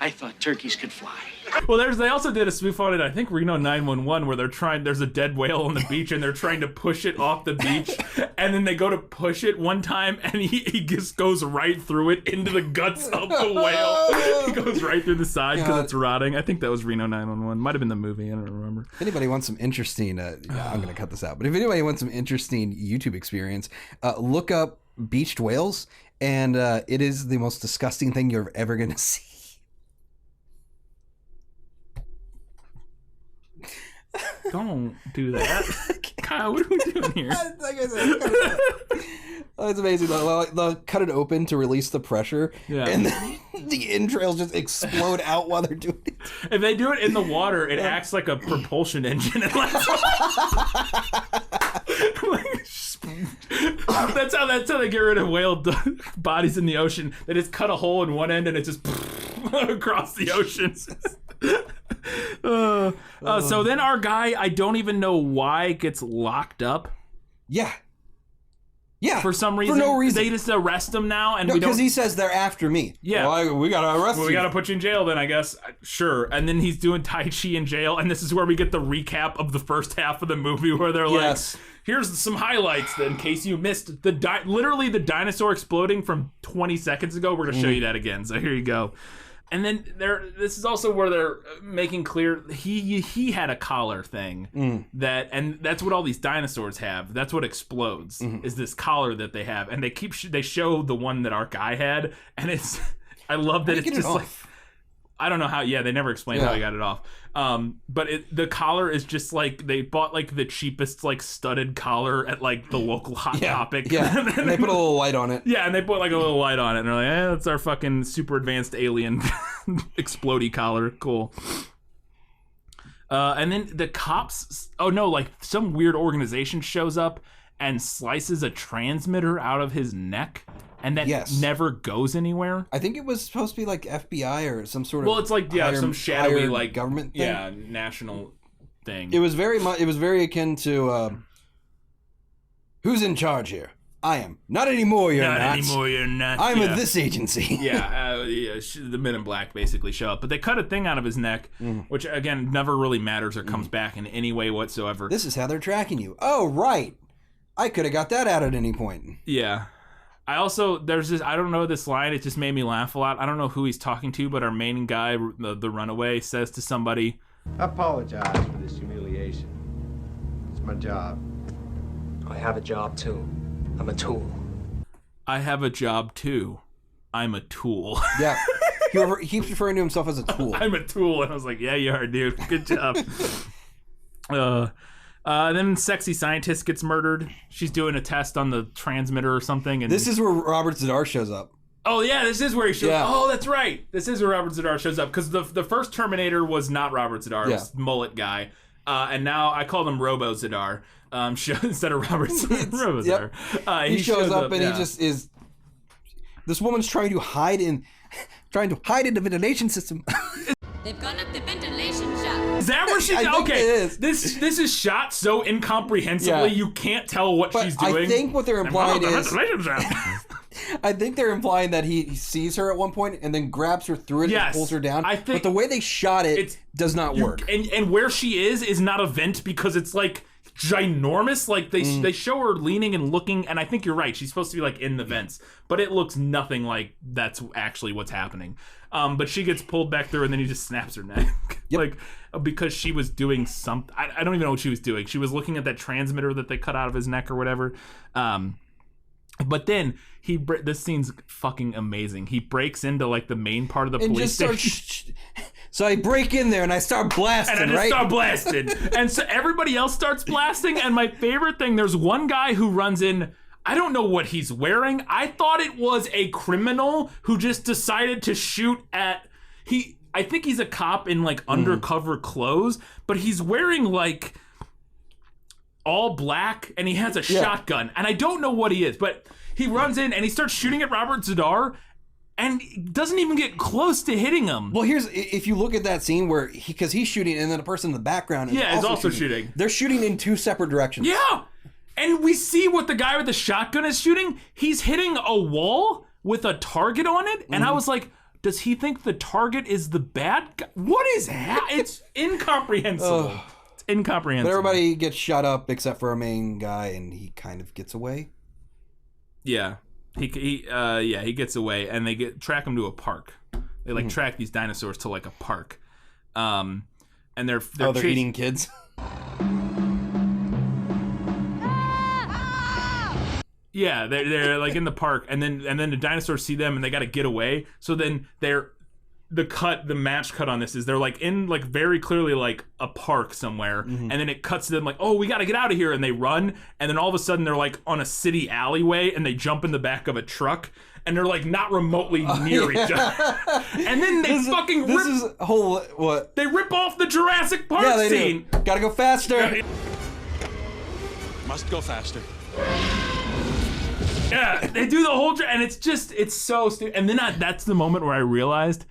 I thought turkeys could fly. Well, they also did a spoof on it, I think Reno 911, where there's a dead whale on the beach and they're trying to push it off the beach, and then they go to push it one time and he just goes right through it into the guts of the whale. He goes right through the side because it's rotting. I think that was Reno 911. Might have been the movie, I don't remember. If anybody wants some interesting, I'm going to cut this out, but if anybody wants some interesting YouTube experience, look up beached whales, and it is the most disgusting thing you're ever going to see. Don't do that. Kyle, what are we doing here? Like I said, it's amazing. They'll cut it open to release the pressure, and then the entrails just explode out while they're doing it. If they do it in the water, it acts like a propulsion engine. That's how they get rid of whale bodies in the ocean. They just cut a hole in one end and it just across the ocean. So then our guy, I don't even know why, gets locked up. Yeah. For some reason. For no reason. They just arrest him now, and because he says they're after me. Yeah. Well, we gotta arrest you. We gotta put you in jail then, I guess. Sure. And then he's doing Tai Chi in jail, and this is where we get the recap of the first half of the movie where they're like, here's some highlights in case you missed literally the dinosaur exploding from 20 seconds ago. We're gonna show you that again. So here you go. And then this is also where they're making clear he had a collar thing and that's what all these dinosaurs have. That's what explodes is this collar that they have, and they show the one that our guy had, and it's I love that it's just like I don't know how. Yeah, they never explained how he got it off. But the collar is just like they bought like the cheapest like studded collar at like the local Hot Topic. Yeah, and they put a little light on it. Yeah, and they put like a little light on it, and they're like, that's our fucking super advanced alien explodey collar. Cool. And then the cops. Oh no! Like some weird organization shows up and slices a transmitter out of his neck. And that never goes anywhere. I think it was supposed to be like FBI or some sort of. Well, it's like some shadowy like government thing. Yeah, national thing. It was very akin to who's in charge here? I am. Not anymore. You're not. Not anymore. You're not. I'm with this agency. The Men in Black basically show up, but they cut a thing out of his neck, which again never really matters or comes back in any way whatsoever. This is how they're tracking you. Oh right, I could have got that out at any point. Yeah. I also, there's this, I don't know this line, it just made me laugh a lot. I don't know who he's talking to, but our main guy, the runaway, says to somebody, I apologize for this humiliation. It's my job. I have a job too. I'm a tool. I have a job too. I'm a tool. Yeah. He keeps referring to himself as a tool. I'm a tool. And I was like, yeah, you are, dude. Good job. Then sexy scientist gets murdered. She's doing a test on the transmitter or something. And this is where Robertz'dar shows up. Oh yeah, this is where he shows up. Oh, that's right. This is where Robertz'dar shows up because the first Terminator was not Robertz'dar. It was mullet guy. And now I called him Robo-Z'Dar instead of Robo-Z'Dar. He shows up and he just is. This woman's trying to hide in the ventilation system. They've gone up the ventilation shaft. Is that where she's okay? It is. This is shot so incomprehensibly you can't tell what she's doing. I think what they're implying is I think they're implying that he sees her at one point and then grabs her through it and pulls her down. But the way they shot it does not work. And where she is not a vent because it's like ginormous. Like they show her leaning and looking, and I think you're right. She's supposed to be like in the vents, but it looks nothing like that's actually what's happening. But she gets pulled back through, and then he just snaps her neck. Like because she was doing something. I don't even know what she was doing. She was looking at that transmitter that they cut out of his neck or whatever. But then this scene's fucking amazing. He breaks into like the main part of the police station. So I break in there and I start blasting, and I just start blasting. And so everybody else starts blasting. And my favorite thing, there's one guy who runs in. I don't know what he's wearing. I thought it was a criminal who just decided to shoot at. I think he's a cop in like undercover clothes, but he's wearing like all black and he has a shotgun. And I don't know what he is, but he runs in and he starts shooting at Robertz'dar. And doesn't even get close to hitting him. Well, if you look at that scene where because he's shooting and then the person in the background is also shooting. They're shooting in two separate directions. Yeah, and we see what the guy with the shotgun is shooting. He's hitting a wall with a target on it, and I was like, does he think the target is the bad guy? What is that? It's incomprehensible. It's incomprehensible. But everybody gets shot up except for our main guy, and he kind of gets away. Yeah. He gets away, and they track him to a park. They track these dinosaurs to like a park, and they're eating kids. Yeah, they're like in the park, and then the dinosaurs see them, and they got to get away. So then the match cut on this is they're like in like very clearly like a park somewhere, and then it cuts to them like, oh, we got to get out of here, and they run, and then all of a sudden they're like on a city alleyway, and they jump in the back of a truck, and they're like not remotely near each other, and then they rip off the Jurassic Park scene. Gotta go faster. Must go faster. Yeah, they do the whole and it's so stupid. And then that's the moment where I realized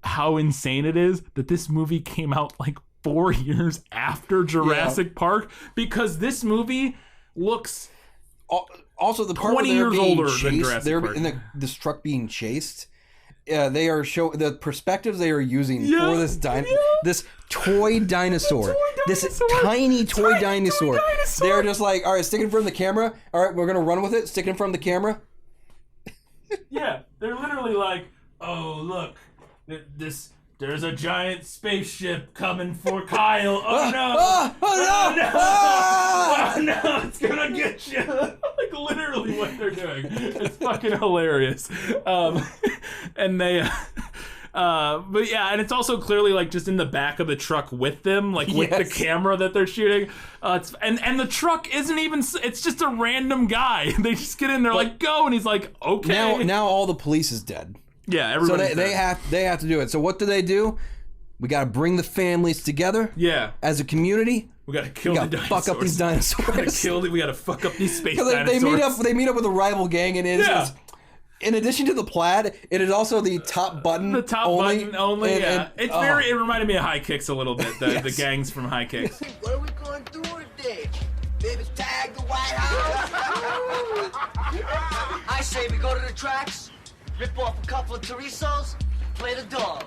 how insane it is that this movie came out like 4 years after Jurassic Park, because this movie looks also the part 20 years older than Jurassic they're Park. in this truck being chased. They are the perspectives they are using for this toy dinosaur this tiny toy dinosaur. They're just like, all right, stick it in front of the camera. All right, we're gonna run with it. Stick it in front of the camera. Yeah, they're literally like, oh look, there's a giant spaceship coming for Kyle. Oh no! Oh no! It's gonna get you! Like literally what they're doing. It's fucking hilarious. And they. But yeah, and it's also clearly like just in the back of the truck with them, like with the camera that they're shooting. And the truck isn't even. It's just a random guy. They just get in there like go, and he's like, okay. Now all the police is dead. Yeah, everybody. So they have to do it. So what do? We got to bring the families together. Yeah. As a community. We got to kill the dinosaurs. Fuck up these dinosaurs. We got to fuck up these space dinosaurs. They meet up with a rival gang, and it's in addition to the plaid, it is also the top button. The top button only. It reminded me of High Kicks a little bit. The gangs from High Kicks. What are we going to do today? Maybe tag the White House? I say we go to the tracks, rip off a couple of chorizos, play the dogs.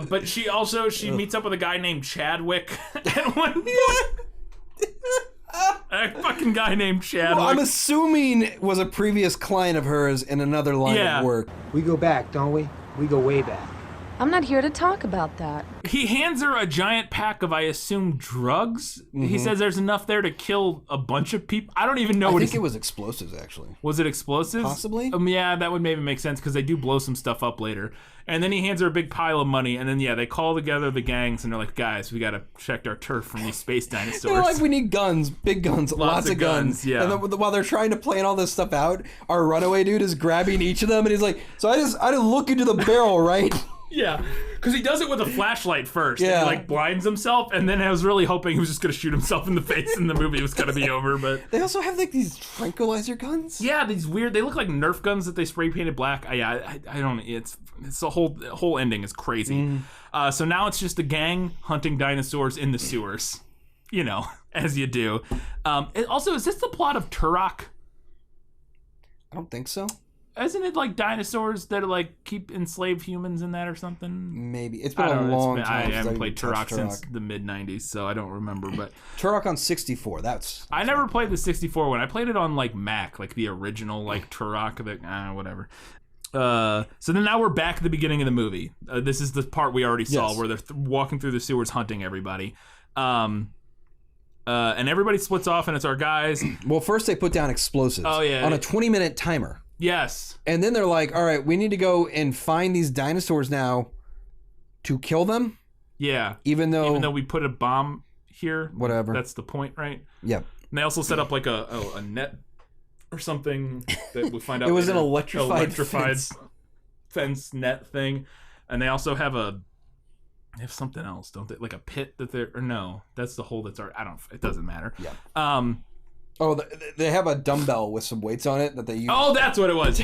But she meets up with a guy named Chadwick at one point. A fucking guy named Chadwick. Well, I'm assuming it was a previous client of hers in another line of work. We go back, don't we? We go way back. I'm not here to talk about that. He hands her a giant pack of, I assume, drugs. He says there's enough there to kill a bunch of people. I don't even know. I think it was explosives, actually. Was it explosives? Possibly. Yeah, that would maybe make sense because they do blow some stuff up later. And then he hands her a big pile of money, and then they call together the gangs, and they're like, guys, we gotta protect our turf from these space dinosaurs. They're like, we need guns, big guns, lots of guns. Yeah. And then while they're trying to plan all this stuff out, our runaway dude is grabbing each of them, and he's like, so I didn't look into the barrel, right? Yeah, because he does it with a flashlight first. Yeah. And he blinds himself, and then I was really hoping he was just gonna shoot himself in the face, and the movie was gonna be over. But they also have like these tranquilizer guns. Yeah, these weird. They look like Nerf guns that they spray painted black. I don't. It's the whole ending is crazy. So now it's just a gang hunting dinosaurs in the sewers. You know, as you do. Also, is this the plot of Turok? I don't think so. Isn't it like dinosaurs that like keep enslaved humans in that or something? Maybe. It's been a long time. I haven't played Turok since the mid '90s, so I don't remember. But Turok on 64. I never played the 64 one. I played it on like Mac, like the original like Turok. Whatever. So then now we're back at the beginning of the movie. This is the part we already saw where they're walking through the sewers hunting everybody. And everybody splits off, and it's our guys. Well, first they put down explosives. Oh yeah. On a 20-minute timer. Yes. And then they're like, all right, we need to go and find these dinosaurs now to kill them. Yeah. Even though we put a bomb here. Whatever. That's the point, right? Yep. And they also set up like a net or something that we find out it was later. an electrified fence net thing. And they also have they have something else, don't they? Like a pit that they're... Or no, that's the hole that's... It doesn't matter. Yeah. Oh, they have a dumbbell with some weights on it that they use. Oh, that's what it was.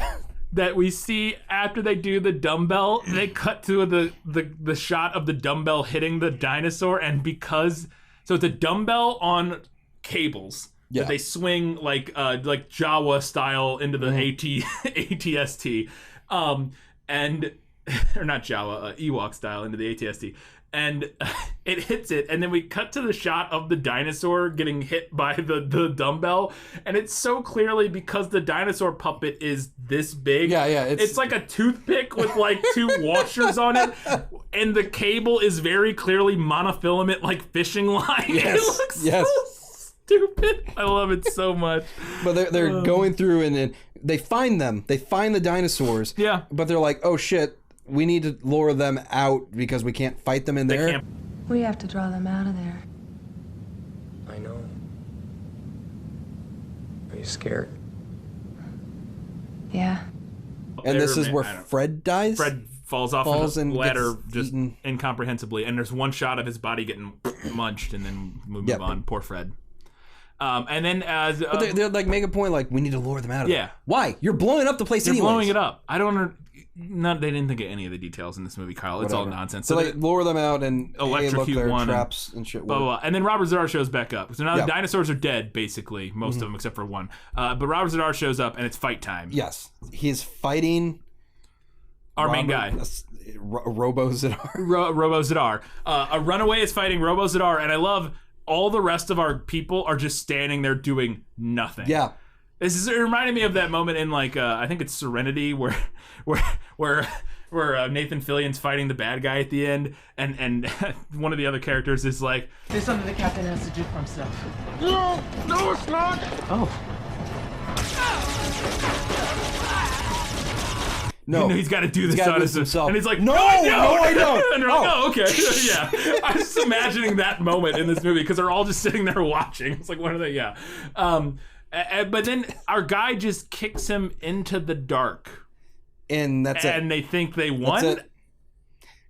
That we see after they do the dumbbell, they cut to the shot of the dumbbell hitting the dinosaur, and so it's a dumbbell on cables that they swing like Jawa style into the ATST, and or not Jawa, Ewok style into the ATST. And it hits it, and then we cut to the shot of the dinosaur getting hit by the dumbbell, and it's so clearly because the dinosaur puppet is this big. Yeah. It's like a toothpick with like two washers on it, and the cable is very clearly monofilament like fishing line. Yes. It looks so stupid. I love it so much. But they're going through, and they find them. They find the dinosaurs. Yeah. But they're like, oh shit. We need to lure them out because we can't fight them in there. We have to draw them out of there. I know. Are you scared? Yeah. And this is where Fred dies? Fred falls off the ladder just incomprehensibly, and there's one shot of his body getting munched, and then we move on. Poor Fred. And then as... but they're like, make a point like, we need to lure them out of there. Yeah. Why? You're blowing up the place anyways. They're blowing it up. I don't... they didn't think of any of the details in this movie, Kyle. It's all nonsense. So they lure them out and electrocute one traps and shit. Blah, blah, blah. And then Robert-Z'Dar shows back up. So now the dinosaurs are dead, basically. Most of them, except for one. But Robert-Z'Dar shows up, and it's fight time. Yes. He's fighting Our main guy. Robo-Z'Dar. Robo-Z'Dar. A runaway is fighting Robo-Z'Dar, and I love all the rest of our people are just standing there doing nothing. Yeah. It reminded me of that moment in like I think it's Serenity where Nathan Fillion's fighting the bad guy at the end, and one of the other characters is like, "There's something the captain has to do for himself." No, it's not. Oh. No, he's got to do this on himself. And he's like, no, I don't. And they're like, oh, okay. Yeah. I'm just imagining that moment in this movie because they're all just sitting there watching. It's like, what are they? Yeah. But then our guy just kicks him into the dark. And that's it. And they think they won.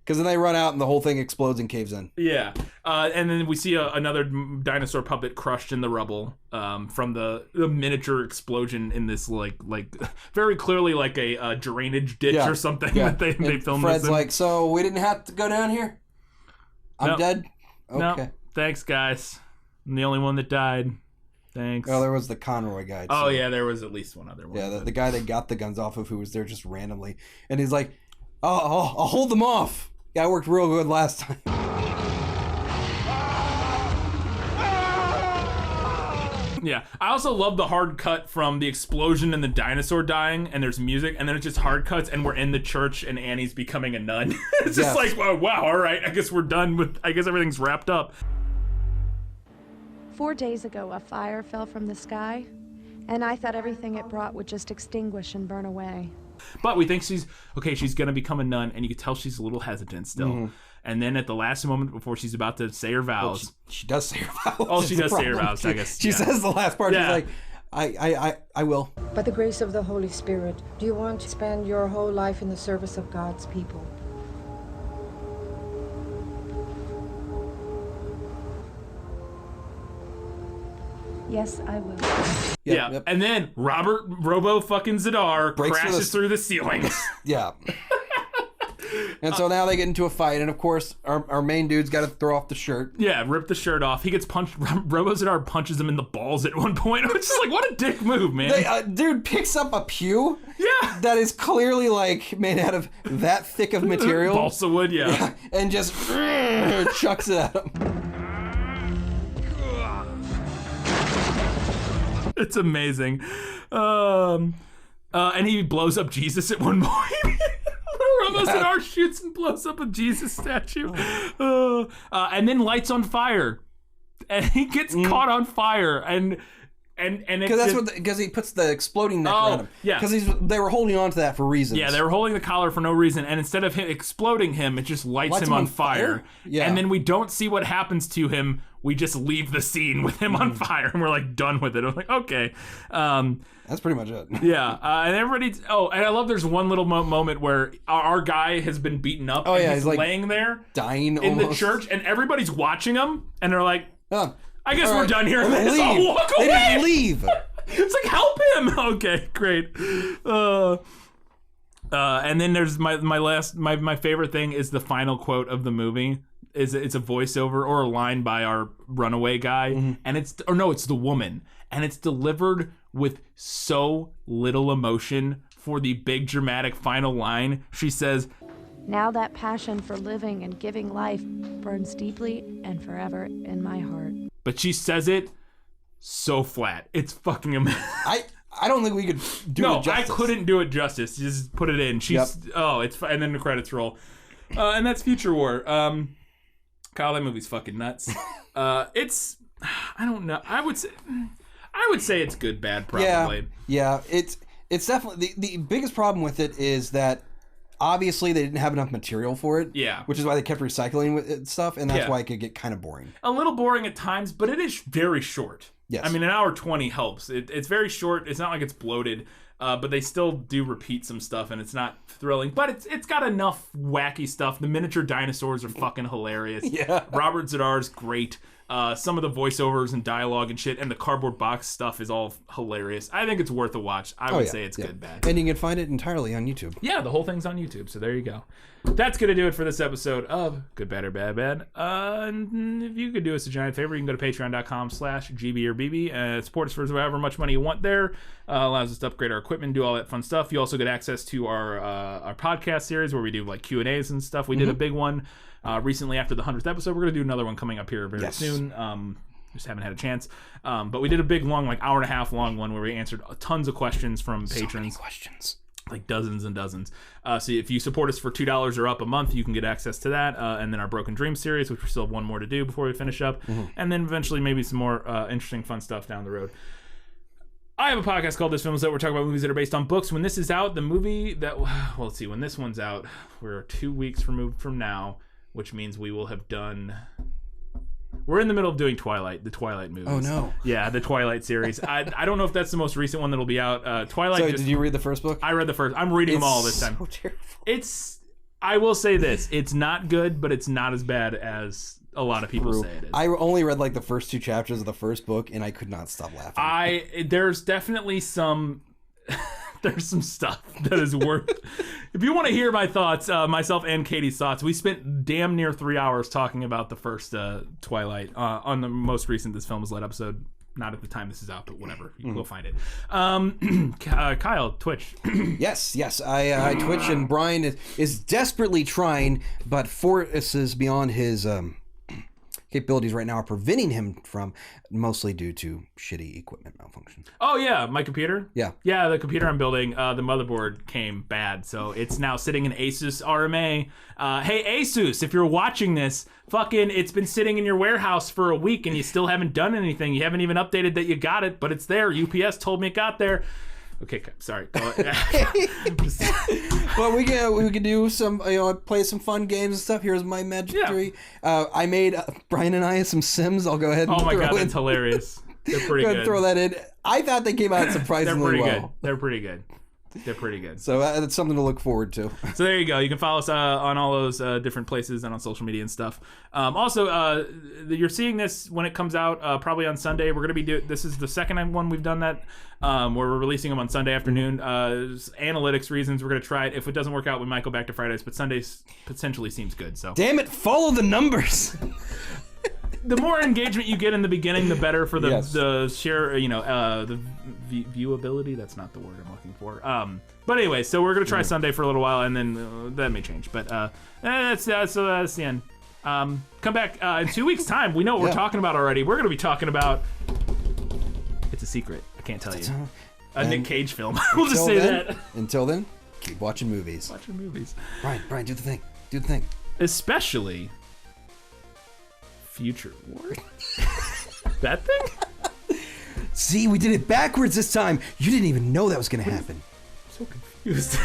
Because then they run out and the whole thing explodes and caves in. Yeah. And then we see another dinosaur puppet crushed in the rubble from the miniature explosion in this like very clearly like a drainage ditch or something that they filmed. Fred's this in. like, so we didn't have to go down here? I'm dead? Okay. No. Thanks, guys. I'm the only one that died. Thanks. Oh, there was the Conroy guy. Oh, yeah, there was at least one other one. Yeah, the guy that got the guns off of who was there just randomly. And he's like, oh, I'll hold them off. Yeah, I worked real good last time. Yeah, I also love the hard cut from the explosion and the dinosaur dying, and there's music, and then it's just hard cuts, and we're in the church, and Annie's becoming a nun. It's just like, wow, all right, I guess we're done with, I guess everything's wrapped up. 4 days ago, a fire fell from the sky, and I thought everything it brought would just extinguish and burn away. But we think she's gonna become a nun, and you can tell she's a little hesitant still. Mm-hmm. And then at the last moment before she's about to say her vows, well, she does say her vows. Oh, she does say her vows. I guess she says the last part. Yeah. She's like, I will. By the grace of the Holy Spirit, do you want to spend your whole life in the service of God's people? Yes, I will. Yep. And then Robo-Z'Dar crashes through the ceilings. Yeah. And so now they get into a fight, and of course, our main dude's got to throw off the shirt. Yeah, rip the shirt off. He gets punched. Robo-Z'Dar punches him in the balls at one point. It's just like, what a dick move, man. Dude picks up a pew. Yeah. That is clearly like made out of that thick of material. Balsa wood, yeah. And just chucks it at him. It's amazing. And he blows up Jesus at one point. Robo-Z'Dar shoots and blows up a Jesus statue. And then lights on fire. And he gets caught on fire. And because he puts the exploding neck around him. Yeah. Because they were holding on to that for reasons. Yeah, they were holding the collar for no reason, and instead of him exploding him, it just lights him on fire. Yeah. And then we don't see what happens to him. We just leave the scene with him on fire, and we're like done with it. I'm like, okay. That's pretty much it. Yeah, and everybody. Oh, and I love. There's one little moment where our guy has been beaten up. Oh and yeah, he's like laying there, dying in almost. the church, and everybody's watching him, and they're like, I guess we're done here. And they just all walk away. They didn't leave. It's like, help him. Okay, great. And then there's my favorite thing is the final quote of the movie. It's a voiceover or a line by our runaway guy, and it's the woman, and it's delivered with so little emotion for the big dramatic final line. She says, "Now that passion for living and giving life burns deeply and forever in my heart." But she says it so flat. It's fucking amazing. I don't think we could do it justice. I couldn't do it justice. Just put it in. It's and then the credits roll. And that's Future War. Kyle, that movie's fucking nuts. It's I don't know. I would say it's good, bad, probably. Yeah. It's definitely the biggest problem with it is that obviously they didn't have enough material for it. Yeah. Which is why they kept recycling with stuff, and that's why it could get kind of boring. A little boring at times, but it is very short. Yes. I mean, an hour 20 helps. It's very short. It's not like it's bloated, but they still do repeat some stuff, and it's not thrilling. But it's got enough wacky stuff. The miniature dinosaurs are fucking hilarious. Yeah. Robertz'dar is great. Some of the voiceovers and dialogue and shit, and the cardboard box stuff is all hilarious. I think it's worth a watch. I would say it's good bad. And you can find it entirely on YouTube. Yeah, the whole thing's on YouTube, so there you go. That's going to do it for this episode of Good Bad or Bad Bad. And if you could do us a giant favor, you can go to patreon.com/GBorBB. Support us for however much money you want there. Allows us to upgrade our equipment, do all that fun stuff. You also get access to our podcast series where we do like Q&As and stuff. We did a big one recently after the 100th episode. We're going to do another one coming up here very soon. Just haven't had a chance. But we did a big, long, like hour and a half long one where we answered tons of questions from patrons. So many questions. Like dozens and dozens. So if you support us for $2 or up a month, you can get access to that. And then our Broken Dream series, which we still have one more to do before we finish up. And then eventually maybe some more interesting, fun stuff down the road. I have a podcast called This Film Is Out. We're talking about movies that are based on books. When this is out, the movie that... Well, let's see. When this one's out, we're 2 weeks removed from now, which means we will have done... We're in the middle of doing Twilight, the Twilight movies. Oh, no. Yeah, the Twilight series. I don't know if that's the most recent one that'll be out. Twilight. So, did you read the first book? I read the first. I'm reading them all this time. It's so terrible. I will say this. It's not good, but it's not as bad as a lot of people say it is. I only read like the first 2 chapters of the first book, and I could not stop laughing. There's definitely some... There's some stuff that is worth... If you want to hear my thoughts, myself and Katie's thoughts, we spent damn near 3 hours talking about the first Twilight on the most recent This Film Is Lit episode. Not at the time this is out, but whatever. You will find it. Kyle, Twitch. Yes. I Twitch, and Brian is desperately trying, but forces beyond his... capabilities right now are preventing him from, mostly due to shitty equipment malfunction. Oh yeah, my computer? Yeah, the computer I'm building, the motherboard came bad, so it's now sitting in Asus RMA. Hey Asus, if you're watching this, fucking it's been sitting in your warehouse for a week and you still haven't done anything. You haven't even updated that you got it, but it's there. UPS told me it got there. Okay, sorry. Well, we can do some, play some fun games and stuff. Here's my Magic 3. I made Brian and I some Sims. I'll go ahead and oh my god, that's hilarious. They're pretty good. Throw that in. I thought they came out surprisingly well. They're pretty good. So that's something to look forward to. So there you go. You can follow us on all those different places and on social media and stuff. Also, you're seeing this when it comes out probably on Sunday. We're going to be this is the second one we've done that where we're releasing them on Sunday afternoon. Analytics reasons, we're going to try it. If it doesn't work out, we might go back to Fridays, but Sundays potentially seems good. So damn it, follow the numbers. The more engagement you get in the beginning, the better for the share, the viewability. That's not the word I'm looking for. But anyway, so we're gonna try Sunday for a little while, and then that may change. But that's the end. Come back in 2 weeks' time. We know what we're talking about already. We're gonna be talking about. It's a secret. I can't tell you. A Nick Cage film. We'll just say that. Until then, keep watching movies. Brian, do the thing. Especially. Future War? That thing? See, we did it backwards this time. You didn't even know that was going to happen. I'm so confused.